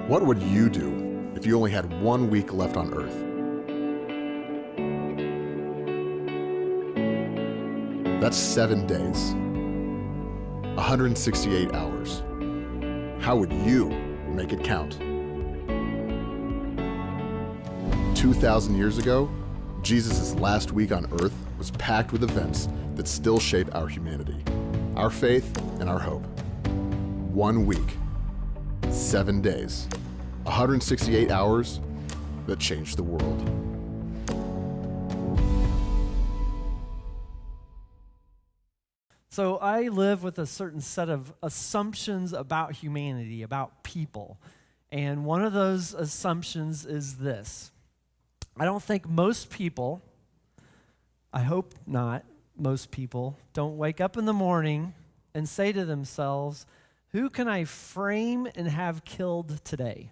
What would you do if you only had 1 week left on Earth? That's 7 days, 168 hours. How would you make it count? 2,000 years ago, Jesus' last week on Earth was packed with events that still shape our humanity, our faith, and our hope. 1 week, 7 days, 168 hours that changed the world. So I live with a certain set of assumptions about humanity, about people. And one of those assumptions is this. I don't think most people, I hope not most people, don't wake up in the morning and say to themselves, who can I frame and have killed today?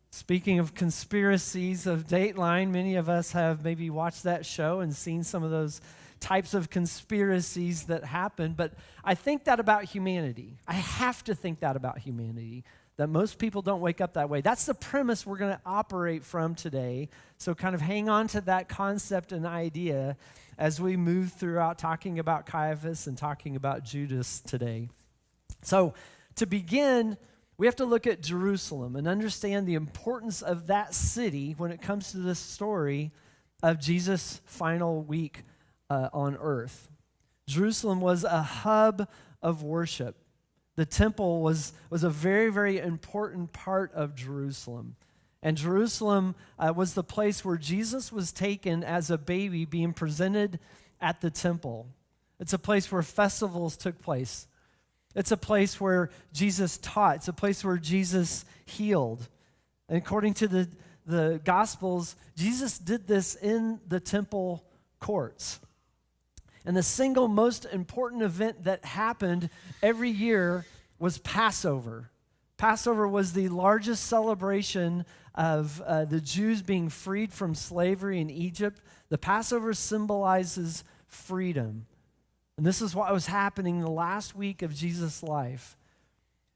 Speaking of conspiracies of Dateline, many of us have maybe watched that show and seen some of those types of conspiracies that happen, but I think that about humanity. I have to think that about humanity, that most people don't wake up that way. That's the premise we're going to operate from today, so kind of hang on to that concept and idea as we move throughout talking about Caiaphas and talking about Judas today. So to begin, we have to look at Jerusalem and understand the importance of that city when it comes to this story of Jesus' final week on earth. Jerusalem was a hub of worship. The temple was a very, very important part of Jerusalem. And Jerusalem was the place where Jesus was taken as a baby, being presented at the temple. It's a place where festivals took place. It's a place where Jesus taught. It's a place where Jesus healed. And according to the Gospels, Jesus did this in the temple courts. And the single most important event that happened every year was Passover. Passover was the largest celebration of the Jews being freed from slavery in Egypt. The Passover symbolizes freedom. And this is what was happening the last week of Jesus' life.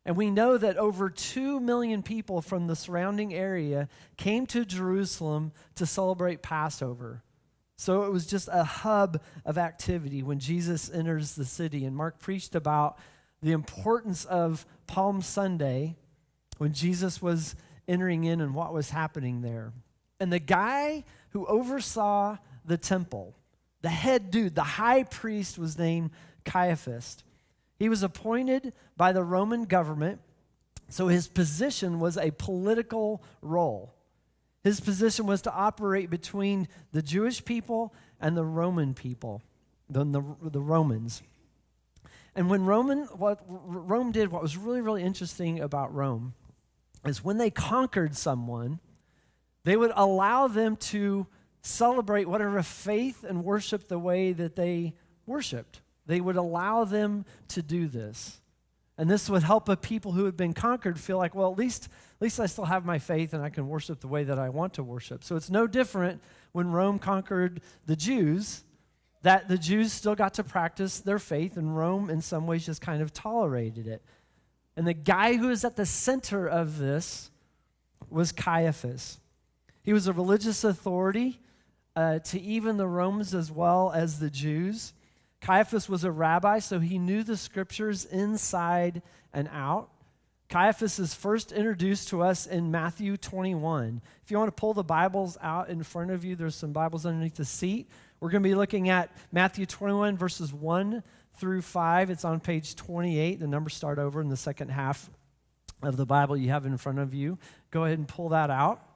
And we know that over 2 million people from the surrounding area came to Jerusalem to celebrate Passover. So it was just a hub of activity when Jesus enters the city. And Mark preached about the importance of Palm Sunday when Jesus was entering in and what was happening there. And the guy who oversaw the temple, the head dude, the high priest, was named Caiaphas. He was appointed by the Roman government, so his position was a political role. His position was to operate between the Jewish people and the Roman people, the Romans. And when what Rome did, what was really, really interesting about Rome, is when they conquered someone, they would allow them to celebrate whatever faith and worship the way that they worshiped. They would allow them to do this. And this would help a people who had been conquered feel like, well, at least I still have my faith and I can worship the way that I want to worship. So it's no different when Rome conquered the Jews, that the Jews still got to practice their faith, and Rome in some ways just kind of tolerated it. And the guy who was at the center of this was Caiaphas. He was a religious authority to even the Romans as well as the Jews. Caiaphas was a rabbi, so he knew the scriptures inside and out. Caiaphas is first introduced to us in Matthew 21. If you want to pull the Bibles out in front of you, there's some Bibles underneath the seat. We're going to be looking at Matthew 21, verses 1 through 5. It's on page 28. The numbers start over in the second half of the Bible you have in front of you. Go ahead and pull that out.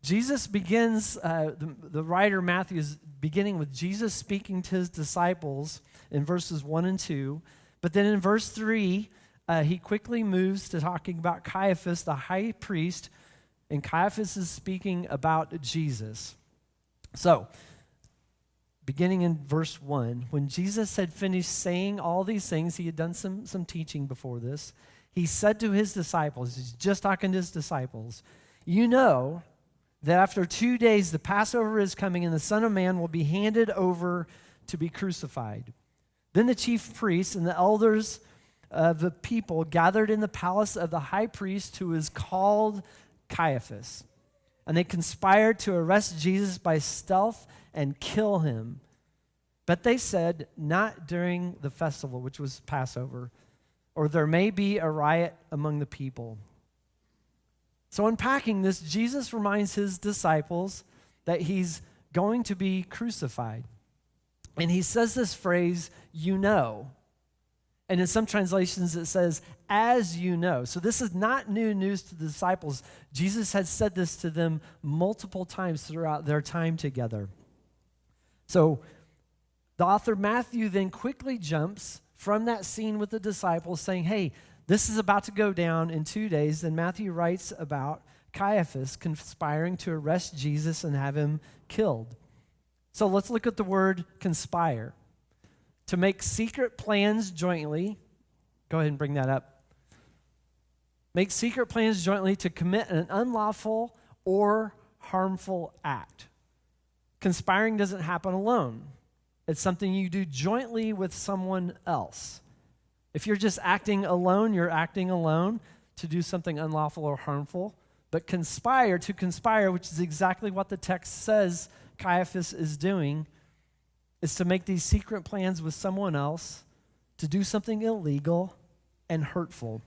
Jesus begins, the writer Matthew is beginning with Jesus speaking to his disciples in verses 1 and 2. But then in verse 3, he quickly moves to talking about Caiaphas, the high priest, and Caiaphas is speaking about Jesus. So, beginning in verse 1, when Jesus had finished saying all these things, he had done some teaching before this, he said to his disciples, he's just talking to his disciples, you know that after 2 days the Passover is coming and the Son of Man will be handed over to be crucified. Then the chief priests and the elders of the people gathered in the palace of the high priest, who is called Caiaphas. And they conspired to arrest Jesus by stealth and kill him. But they said, not during the festival, which was Passover, or there may be a riot among the people. So unpacking this, Jesus reminds his disciples that he's going to be crucified. And he says this phrase, you know. And in some translations it says, as you know. So this is not new news to the disciples. Jesus had said this to them multiple times throughout their time together. So the author Matthew then quickly jumps from that scene with the disciples saying, hey, this is about to go down in 2 days. Then Matthew writes about Caiaphas conspiring to arrest Jesus and have him killed. So let's look at the word conspire. To make secret plans jointly. Go ahead and bring that up. Make secret plans jointly to commit an unlawful or harmful act. Conspiring doesn't happen alone. It's something you do jointly with someone else. If you're just acting alone, you're acting alone to do something unlawful or harmful. But to conspire, which is exactly what the text says Caiaphas is doing, is to make these secret plans with someone else to do something illegal and hurtful.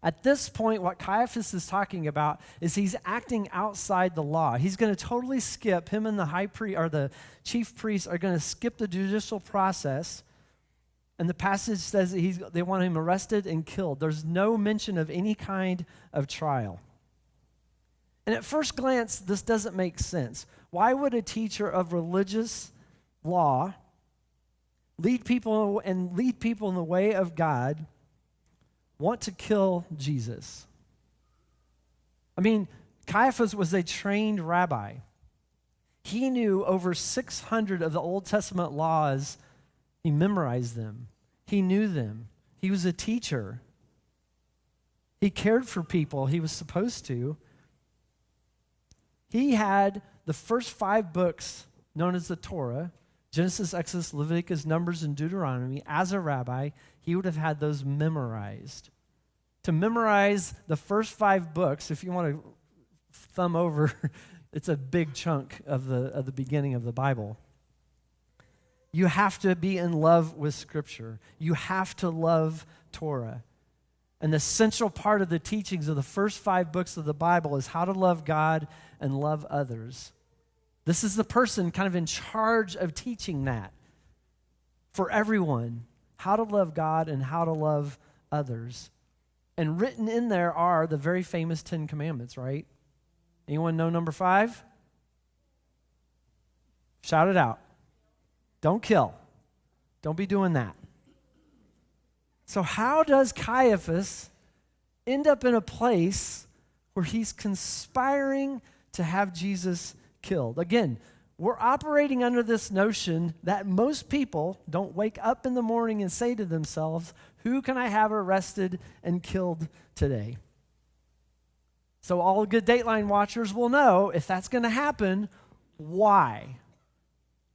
At this point, what Caiaphas is talking about is he's acting outside the law. He's going to totally skip, him and the high priest or the chief priests are going to skip the judicial process. And the passage says that they want him arrested and killed. There's no mention of any kind of trial. And at first glance, this doesn't make sense. Why would a teacher of religious law lead people in the way of God want to kill Jesus? I mean, Caiaphas was a trained rabbi. He knew over 600 of the Old Testament laws. He memorized them. He knew them. He was a teacher. He cared for people. He was supposed to. He had the first 5 books known as the Torah, Genesis, Exodus, Leviticus, Numbers, and Deuteronomy. As a rabbi, he would have had those memorized. To memorize the first 5 books, if you want to thumb over, it's a big chunk of the beginning of the Bible. You have to be in love with Scripture. You have to love Torah. And the central part of the teachings of the first 5 books of the Bible is how to love God and love others. This is the person kind of in charge of teaching that for everyone, how to love God and how to love others. And written in there are the very famous 10 Commandments, right? Anyone know number 5? Shout it out. Don't kill. Don't be doing that. So how does Caiaphas end up in a place where he's conspiring to have Jesus killed? Again, we're operating under this notion that most people don't wake up in the morning and say to themselves, who can I have arrested and killed today? So all good Dateline watchers will know if that's going to happen, why?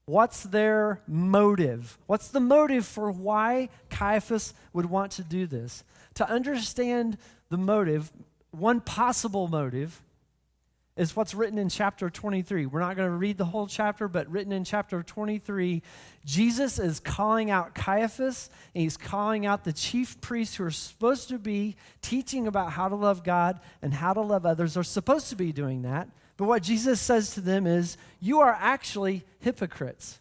What's their motive? What's the motive for why Caiaphas would want to do this? To understand the motive, one possible motive is what's written in chapter 23. We're not going to read the whole chapter, but written in chapter 23, Jesus is calling out Caiaphas, and he's calling out the chief priests who are supposed to be teaching about how to love God and how to love others. They're supposed to be doing that. But what Jesus says to them is, you are actually hypocrites.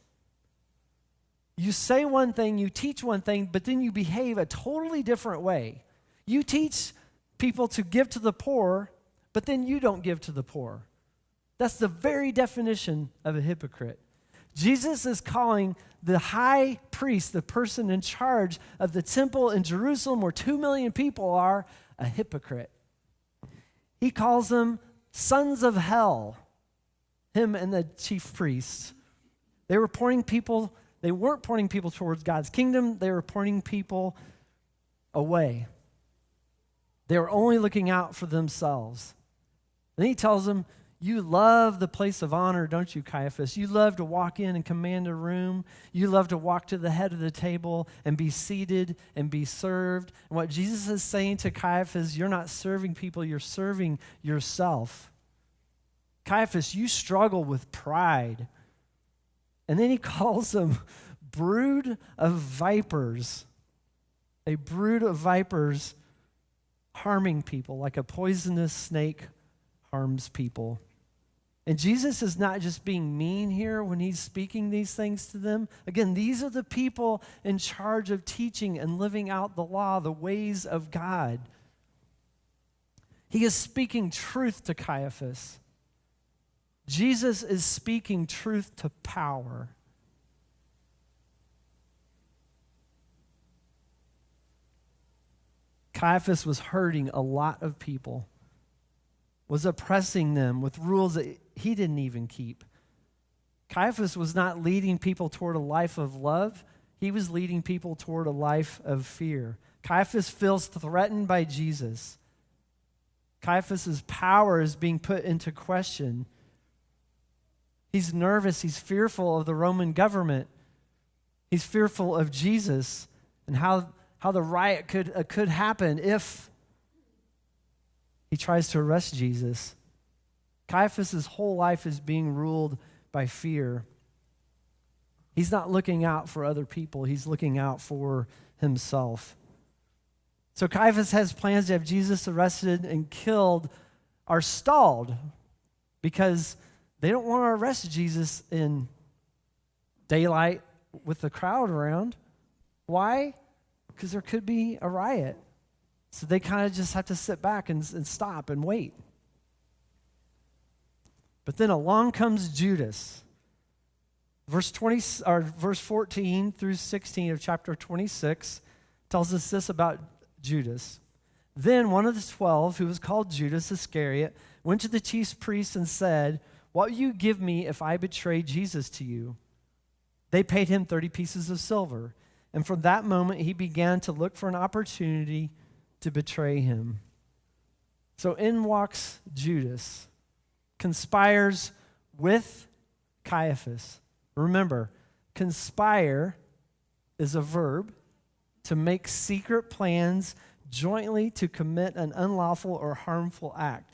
You say one thing, you teach one thing, but then you behave a totally different way. You teach people to give to the poor, but then you don't give to the poor. That's the very definition of a hypocrite. Jesus is calling the high priest, the person in charge of the temple in Jerusalem where 2 million people are, a hypocrite. He calls them sons of hell, him and the chief priests. They weren't pointing people towards God's kingdom. They were pointing people away. They were only looking out for themselves. Then he tells them, You love the place of honor, don't you, Caiaphas? You love to walk in and command a room. You love to walk to the head of the table and be seated and be served. And what Jesus is saying to Caiaphas, you're not serving people, you're serving yourself. Caiaphas, you struggle with pride. And then he calls them brood of vipers. A brood of vipers harming people like a poisonous snake harms people. And Jesus is not just being mean here when he's speaking these things to them. Again, these are the people in charge of teaching and living out the law, the ways of God. He is speaking truth to Caiaphas. Jesus is speaking truth to power. Caiaphas was hurting a lot of people, was oppressing them with rules that he didn't even keep. Caiaphas was not leading people toward a life of love. He was leading people toward a life of fear. Caiaphas feels threatened by Jesus. Caiaphas' power is being put into question. He's nervous. He's fearful of the Roman government. He's fearful of Jesus and how the riot could happen if he tries to arrest Jesus. Caiaphas' whole life is being ruled by fear. He's not looking out for other people. He's looking out for himself. So Caiaphas has plans to have Jesus arrested and killed are stalled because they don't want to arrest Jesus in daylight with the crowd around. Why? Because there could be a riot. So they kind of just have to sit back and stop and wait. But then along comes Judas. Verse 14 through 16 of chapter 26 tells us this about Judas. Then one of the 12, who was called Judas Iscariot, went to the chief priests and said, "What will you give me if I betray Jesus to you?" They paid him 30 pieces of silver. And from that moment, he began to look for an opportunity to betray him. So in walks Judas, conspires with Caiaphas. Remember, conspire is a verb to make secret plans jointly to commit an unlawful or harmful act.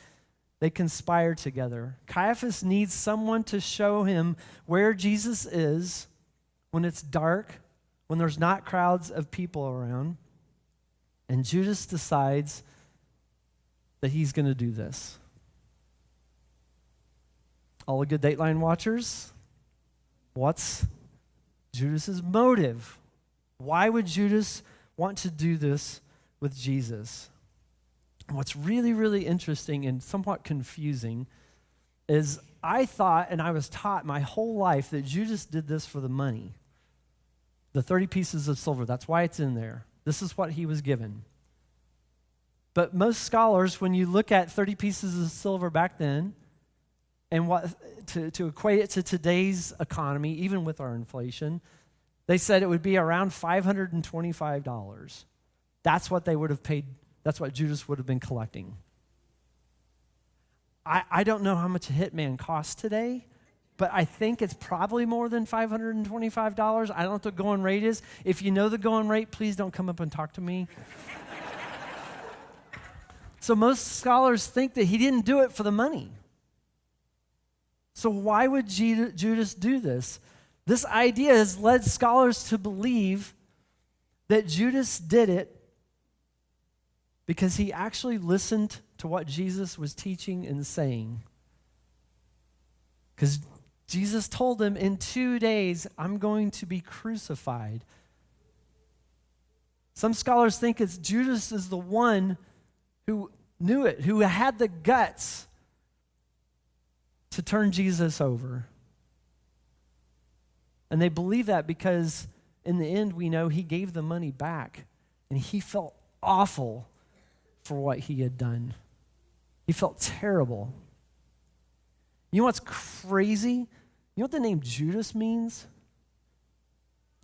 They conspire together. Caiaphas needs someone to show him where Jesus is when it's dark, when there's not crowds of people around. And Judas decides that he's going to do this. All the good Dateline watchers, what's Judas's motive? Why would Judas want to do this with Jesus? What's really, really interesting and somewhat confusing is I thought and I was taught my whole life that Judas did this for the money. The 30 pieces of silver, that's why it's in there. This is what he was given. But most scholars, when you look at 30 pieces of silver back then, and what to equate it to today's economy, even with our inflation, they said it would be around $525. That's what they would have paid. That's what Judas would have been collecting. I don't know how much a hitman costs today, but I think it's probably more than $525. I don't know what the going rate is. If you know the going rate, please don't come up and talk to me. So most scholars think that he didn't do it for the money. So why would Judas do this? This idea has led scholars to believe that Judas did it because he actually listened to what Jesus was teaching and saying. Because Jesus told him, in 2 days, I'm going to be crucified. Some scholars think it's Judas is the one who knew it, who had the guts to turn Jesus over. And they believe that because in the end, we know he gave the money back, and he felt awful for what he had done. He felt terrible. You know what's crazy? You know what the name Judas means?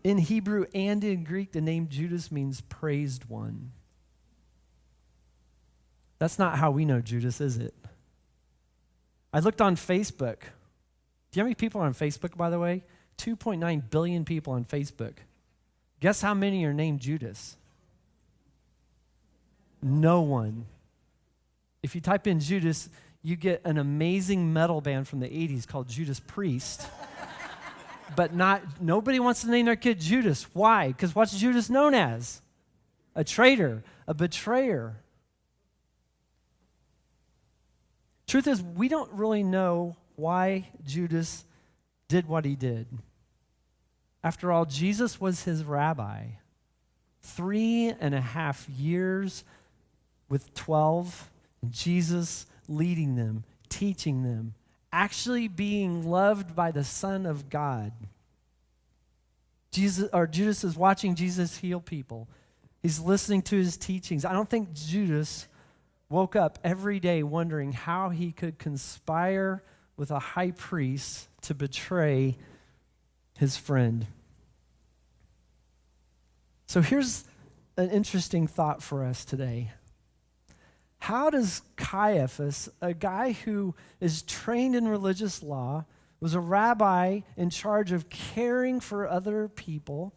In Hebrew and in Greek, the name Judas means praised one. That's not how we know Judas, is it? I looked on Facebook. Do you know how many people are on Facebook, by the way? 2.9 billion people on Facebook. Guess how many are named Judas? No one. If you type in Judas, you get an amazing metal band from the 80s called Judas Priest. But nobody wants to name their kid Judas. Why? Because what's Judas known as? A traitor, a betrayer. Truth is, we don't really know why Judas did what he did. After all, Jesus was his rabbi. 3.5 years with 12, Jesus leading them, teaching them, actually being loved by the Son of God. Judas is watching Jesus heal people. He's listening to his teachings. I don't think Judas woke up every day wondering how he could conspire with a high priest to betray his friend. So here's an interesting thought for us today. How does Caiaphas, a guy who is trained in religious law, was a rabbi in charge of caring for other people,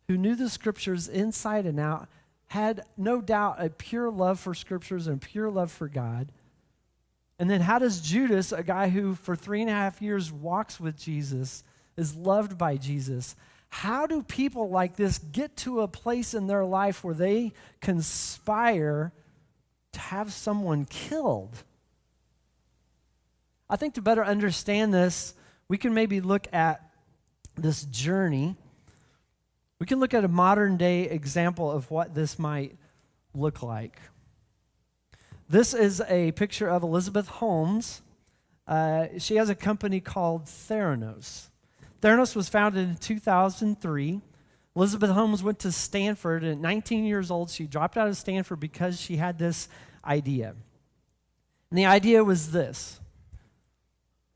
who knew the scriptures inside and out, had no doubt a pure love for scriptures and pure love for God. And then how does Judas, a guy who for 3.5 years walks with Jesus, is loved by Jesus, how do people like this get to a place in their life where they conspire to have someone killed? I think to better understand this, we can maybe look at this journey. We can look at a modern day example of what this might look like. This is a picture of Elizabeth Holmes. She has a company called Theranos. Theranos was founded in 2003. Elizabeth Holmes went to Stanford, and at 19 years old, she dropped out of Stanford because she had this idea. And the idea was this.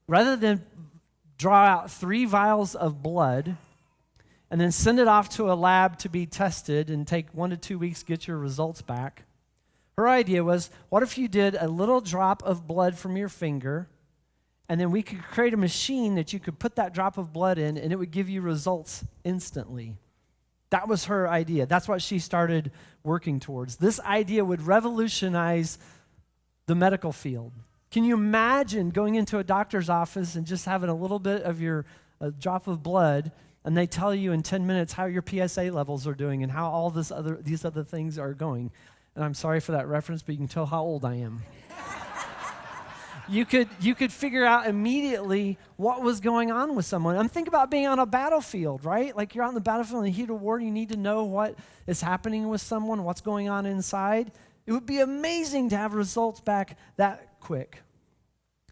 Rather than draw out 3 vials of blood and then send it off to a lab to be tested and take 1 to 2 weeks to get your results back, her idea was, what if you did a little drop of blood from your finger, and then we could create a machine that you could put that drop of blood in, and it would give you results instantly. That was her idea. That's what she started working towards. This idea would revolutionize the medical field. Can you imagine going into a doctor's office and just having a little bit of your drop of blood, and they tell you in 10 minutes how your PSA levels are doing and how all these other things are going? And I'm sorry for that reference, but you can tell how old I am. You could figure out immediately what was going on with someone. I'm thinking about being on a battlefield, right? Like you're out on the battlefield in the heat of war, you need to know what is happening with someone, what's going on inside. It would be amazing to have results back that quick.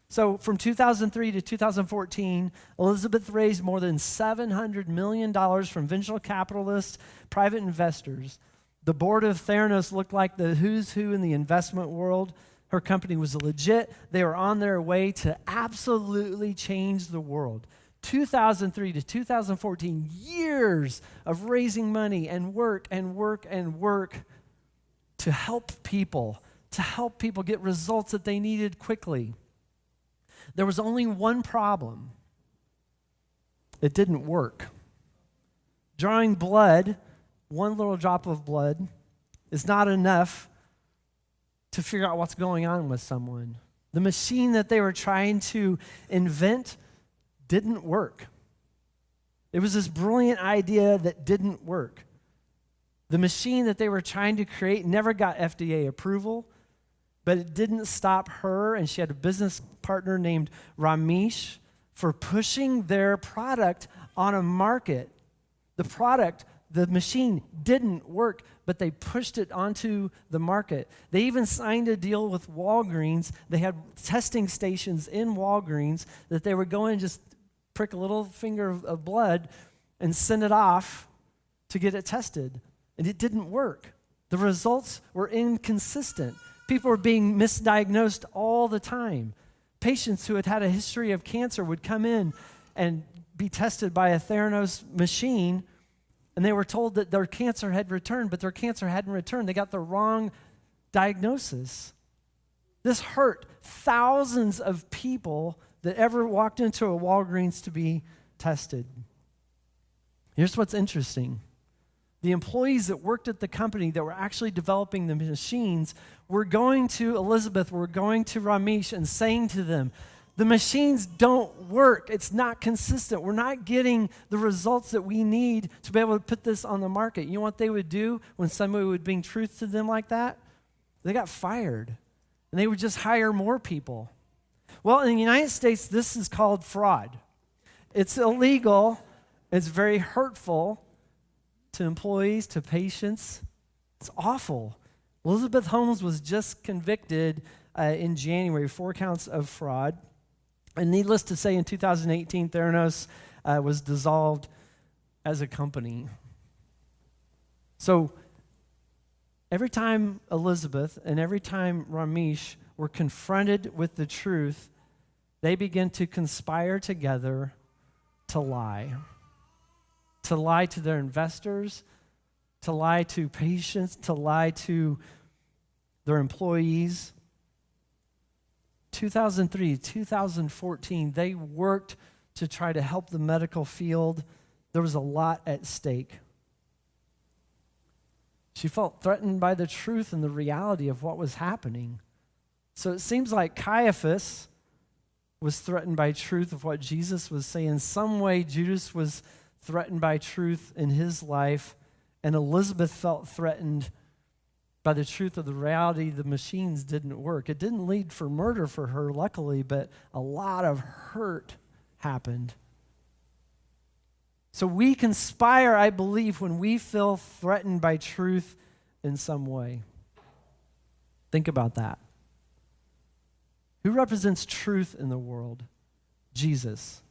So from 2003 to 2014, Elizabeth raised more than $700 million from venture capitalists, private investors. The board of Theranos looked like the who's who in the investment world. Her company was legit. They were on their way to absolutely change the world. 2003 to 2014, years of raising money and work and work and work to help people get results that they needed quickly. There was only one problem. It didn't work. Drawing blood, one little drop of blood, is not enough to figure out what's going on with someone. The machine that they were trying to invent didn't work. It was this brilliant idea that didn't work. The machine that they were trying to create never got FDA approval, but it didn't stop her, and she had a business partner named Ramesh, for pushing their product on a market. The machine didn't work, but they pushed it onto the market. They even signed a deal with Walgreens. They had testing stations in Walgreens that they would go in and just prick a little finger of blood and send it off to get it tested. And it didn't work. The results were inconsistent. People were being misdiagnosed all the time. Patients who had had a history of cancer would come in and be tested by a Theranos machine, and they were told that their cancer had returned, but their cancer hadn't returned. They got the wrong diagnosis. This hurt thousands of people that ever walked into a Walgreens to be tested. Here's what's interesting. The employees that worked at the company that were actually developing the machines were going to Elizabeth, were going to Ramesh and saying to them, the machines don't work. It's not consistent. We're not getting the results that we need to be able to put this on the market. You know what they would do when somebody would bring truth to them like that? They got fired. And they would just hire more people. Well, in the United States, this is called fraud. It's illegal. It's very hurtful to employees, to patients. It's awful. Elizabeth Holmes was just convicted in January, 4 counts of fraud. And needless to say, in 2018, Theranos was dissolved as a company. So every time Elizabeth and every time Ramesh were confronted with the truth, they began to conspire together to lie. To lie to their investors, to lie to patients, to lie to their employees. 2003, 2014, they worked to try to help the medical field. There was a lot at stake. She felt threatened by the truth and the reality of what was happening. So it seems like Caiaphas was threatened by truth of what Jesus was saying. In some way, Judas was threatened by truth in his life, and Elizabeth felt threatened by the truth of the reality the machines didn't work. It didn't lead for murder for her, luckily, but a lot of hurt happened. So we conspire, I believe, when we feel threatened by truth in some way. Think about that. Who represents truth in the world? Jesus.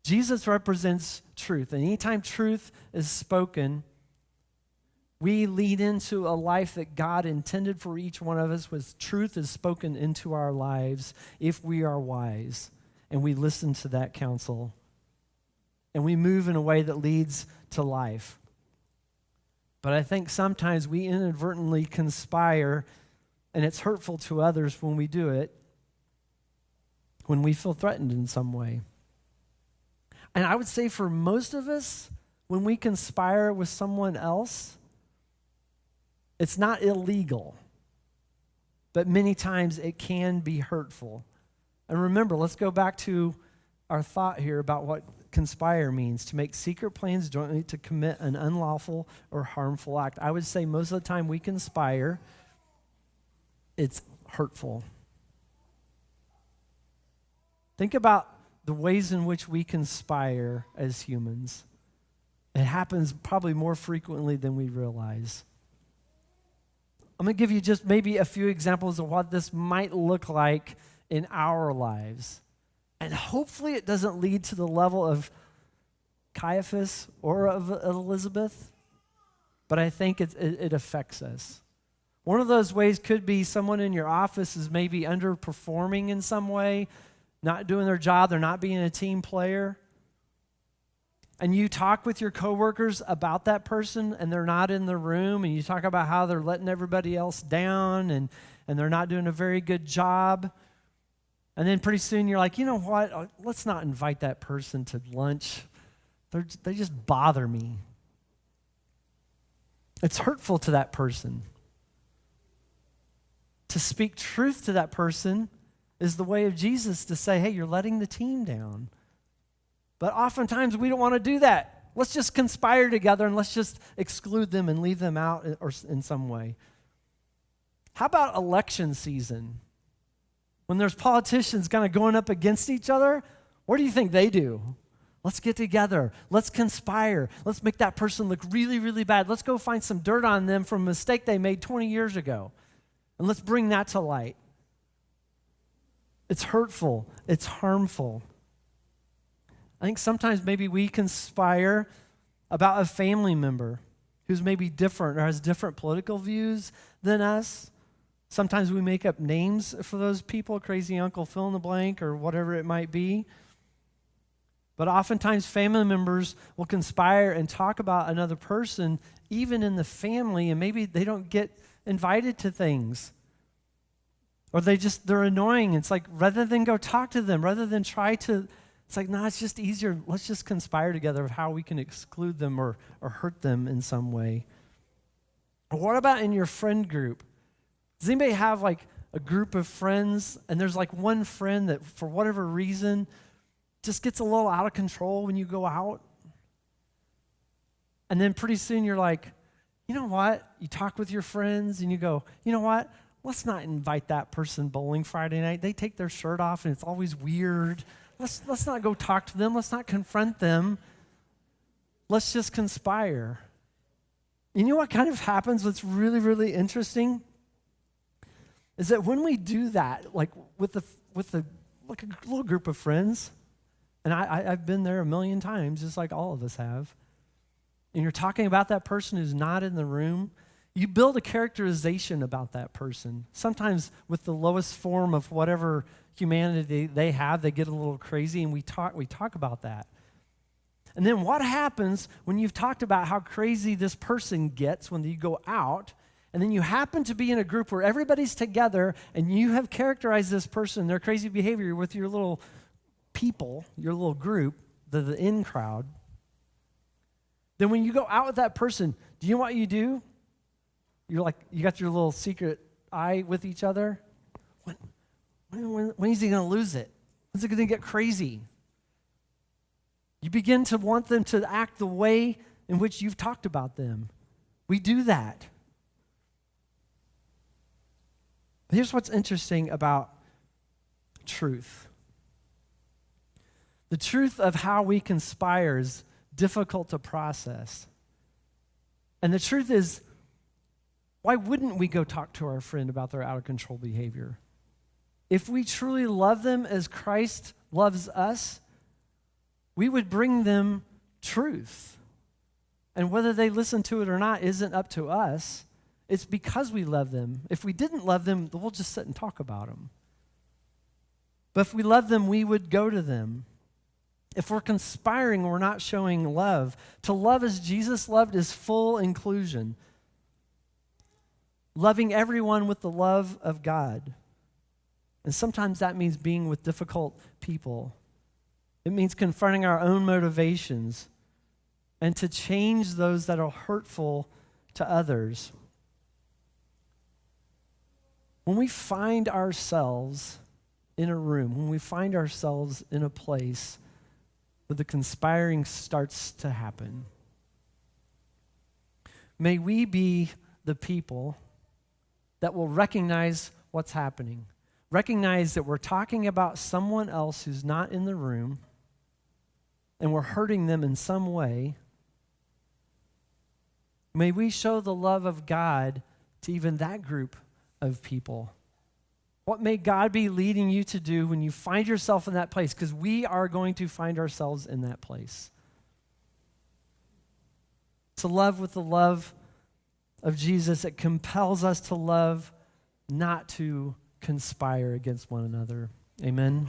Jesus represents truth. And anytime truth is spoken, we lead into a life that God intended for each one of us, with truth is spoken into our lives if we are wise and we listen to that counsel. And we move in a way that leads to life. But I think sometimes we inadvertently conspire, and it's hurtful to others when we do it, when we feel threatened in some way. And I would say for most of us, when we conspire with someone else, it's not illegal, but many times it can be hurtful. And remember, let's go back to our thought here about what conspire means: to make secret plans jointly to commit an unlawful or harmful act. I would say most of the time we conspire, it's hurtful. Think about the ways in which we conspire as humans. It happens probably more frequently than we realize. I'm going to give you just maybe a few examples of what this might look like in our lives. And hopefully it doesn't lead to the level of Caiaphas or of Elizabeth, but I think it affects us. One of those ways could be someone in your office is maybe underperforming in some way, not doing their job, they're not being a team player. And you talk with your coworkers about that person and they're not in the room, and you talk about how they're letting everybody else down and they're not doing a very good job. And then pretty soon you're like, you know what, let's not invite that person to lunch. They just bother me. It's hurtful to that person. To speak truth to that person is the way of Jesus, to say, hey, you're letting the team down. But oftentimes we don't want to do that. Let's just conspire together and let's just exclude them and leave them out or in some way. How about election season? When there's politicians kind of going up against each other, what do you think they do? Let's get together. Let's conspire. Let's make that person look really, really bad. Let's go find some dirt on them from a mistake they made 20 years ago. And let's bring that to light. It's hurtful. It's harmful. I think sometimes maybe we conspire about a family member who's maybe different or has different political views than us. Sometimes we make up names for those people, crazy Uncle fill in the blank or whatever it might be. But oftentimes family members will conspire and talk about another person, even in the family, and maybe they don't get invited to things. Or they're annoying. It's like, rather than go talk to them, rather than try to, it's like, it's just easier. Let's just conspire together of how we can exclude them or hurt them in some way. Or what about in your friend group? Does anybody have like a group of friends and there's like one friend that for whatever reason just gets a little out of control when you go out? And then pretty soon you're like, you know what? You talk with your friends and you go, you know what? Let's not invite that person bowling Friday night. They take their shirt off and it's always weird. Let's not go talk to them. Let's not confront them. Let's just conspire. You know what kind of happens? What's really, really interesting is that when we do that, like with a little group of friends, and I've been there a million times, just like all of us have, and you're talking about that person who's not in the room, you build a characterization about that person. Sometimes with the lowest form of whatever humanity they have, they get a little crazy, and we talk about that. And then what happens when you've talked about how crazy this person gets when you go out, and then you happen to be in a group where everybody's together, and you have characterized this person, their crazy behavior with your little people, your little group, the in crowd. Then when you go out with that person, do you know what you do? You're like, you got your little secret eye with each other. When is he going to lose it? When's it going to get crazy? You begin to want them to act the way in which you've talked about them. We do that. But here's what's interesting about truth. The truth of how we conspire is difficult to process. And the truth is, why wouldn't we go talk to our friend about their out-of-control behavior? If we truly love them as Christ loves us, we would bring them truth. And whether they listen to it or not isn't up to us. It's because we love them. If we didn't love them, we'll just sit and talk about them. But if we love them, we would go to them. If we're conspiring, we're not showing love. To love as Jesus loved is full inclusion. Loving everyone with the love of God. And sometimes that means being with difficult people. It means confronting our own motivations and to change those that are hurtful to others. When we find ourselves in a room, when we find ourselves in a place where the conspiring starts to happen, may we be the people that will recognize what's happening. Recognize that we're talking about someone else who's not in the room and we're hurting them in some way. May we show the love of God to even that group of people. What may God be leading you to do when you find yourself in that place? Because we are going to find ourselves in that place. To love with the love of Jesus, it compels us to love, not to conspire against one another. Amen.